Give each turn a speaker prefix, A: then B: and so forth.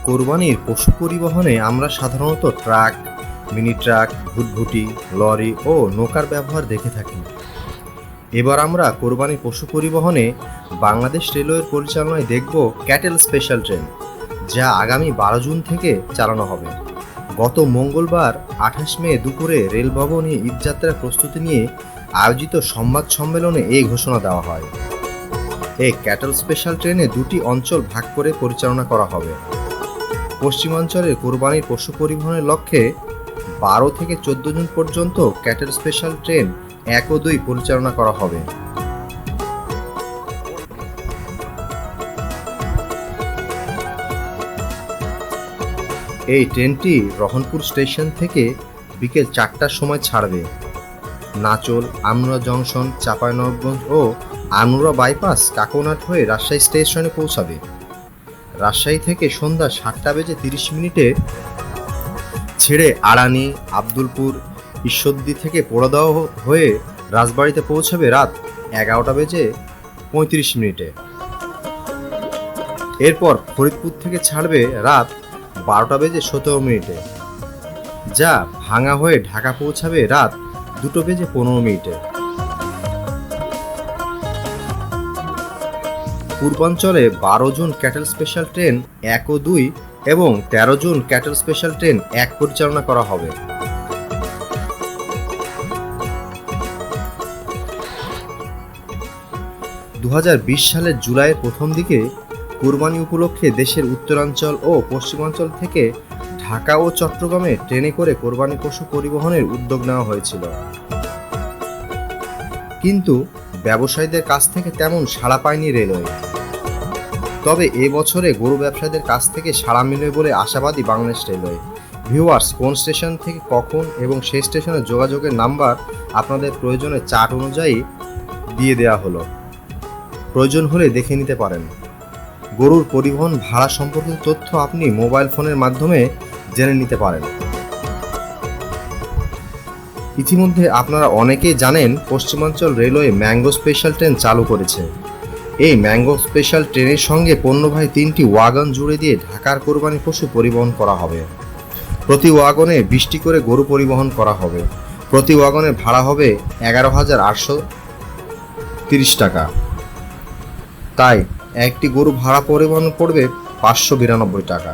A: কোরবানির পশু পরিবহনে আমরা সাধারণত ট্রাক, মিনি ট্রাক, ভুটভুটি, লরি ও নৌকার ব্যবহার দেখে থাকি। এবার আমরা কোরবানির পশু পরিবহনে বাংলাদেশ রেলওয়ের পরিচালনায় দেখব ক্যাটেল স্পেশাল ট্রেন, যা আগামী 12 জুন থেকে চালানো হবে। গত মঙ্গলবার 28 মে দুপুরে রেল ভবনে ঈদযাত্রার প্রস্তুতি নিয়ে আয়োজিত সংবাদ সম্মেলনে এই ঘোষণা দেওয়া হয়। এই ক্যাটেল স্পেশাল ট্রেনে দুটি অঞ্চল ভাগ করে পরিচালনা করা হবে। পশ্চিমাঞ্চলের কোরবানির পশু পরিবহনের লক্ষ্যে 12 থেকে 14 জুন পর্যন্ত ক্যাটেল স্পেশাল ট্রেন 1 ও 2 পরিচালনা করা হবে। এই ট্রেনটি রহনপুর স্টেশন থেকে বিকেল 4টার সময় ছাড়বে। নাচোল, আমনুরা জংশন, চাঁপাইনবাবগঞ্জ ও আমনুরা বাইপাস কাকনাট হয়ে রাজশাহী স্টেশনে পৌঁছাবে। রাজশাহী থেকে সন্ধ্যা 7:30 ছেড়ে আড়ানি, আব্দুলপুর, ঈশ্বরদী থেকে পোড়াদহ হয়ে রাজবাড়িতে পৌঁছাবে রাত 11:35। এরপর ফরিদপুর থেকে ছাড়বে রাত 12:17, যা ভাঙা হয়ে ঢাকা পৌঁছাবে রাত 2:15। পূর্বাঞ্চলে 12 জুন ক্যাটেল স্পেশাল ট্রেন 1 ও 2 এবং 13 জুন ক্যাটেল স্পেশাল ট্রেন 1 পরিচালনা করা হবে। সালের জুলাইয়ের প্রথম দিকে কোরবানি উপলক্ষে দেশের উত্তরাঞ্চল ও পশ্চিমাঞ্চল থেকে ঢাকা ও চট্টগ্রামে ট্রেনে করে কোরবানি পশু পরিবহনের উদ্যোগ নেওয়া হয়েছিল, কিন্তু ব্যবসায়ীদের কাছ থেকে তেমন সাড়া পায়নি রেলওয়ে। তবে এবছরে গরু ব্যবসায়ীদের কাছ থেকে সাড়া মিলবে বলে আশাবাদী বাংলাদেশ রেলওয়ে। ভিউয়ার্স, কোন স্টেশন থেকে কখন এবং সেই স্টেশনে যোগাযোগের নাম্বার আপনাদের প্রয়োজনে চার্ট অনুযায়ী দিয়ে দেওয়া হলো, প্রয়োজন হলে দেখে নিতে পারেন। গরুর পরিবহন ভাড়া সম্পর্কিত তথ্য আপনি মোবাইল ফোনের মাধ্যমে জেনে নিতে পারেন। ইতিমধ্যে আপনারা অনেকেই জানেন পশ্চিমাঞ্চল রেলওয়ে ম্যাঙ্গো স্পেশাল ট্রেন চালু করেছে। এই ম্যাঙ্গো স্পেশাল ট্রেনের সঙ্গে পণ্যবাহী 3টি ওয়াগন জুড়ে দিয়ে ঢাকার কোরবানি পশু পরিবহন করা হবে। প্রতি ওয়াগনে 20টি করে গরু পরিবহন করা হবে। প্রতি ওয়াগনের ভাড়া হবে 11,830 টাকা। তাই একটি গরু ভাড়া পরিবহন পড়বে 592 টাকা।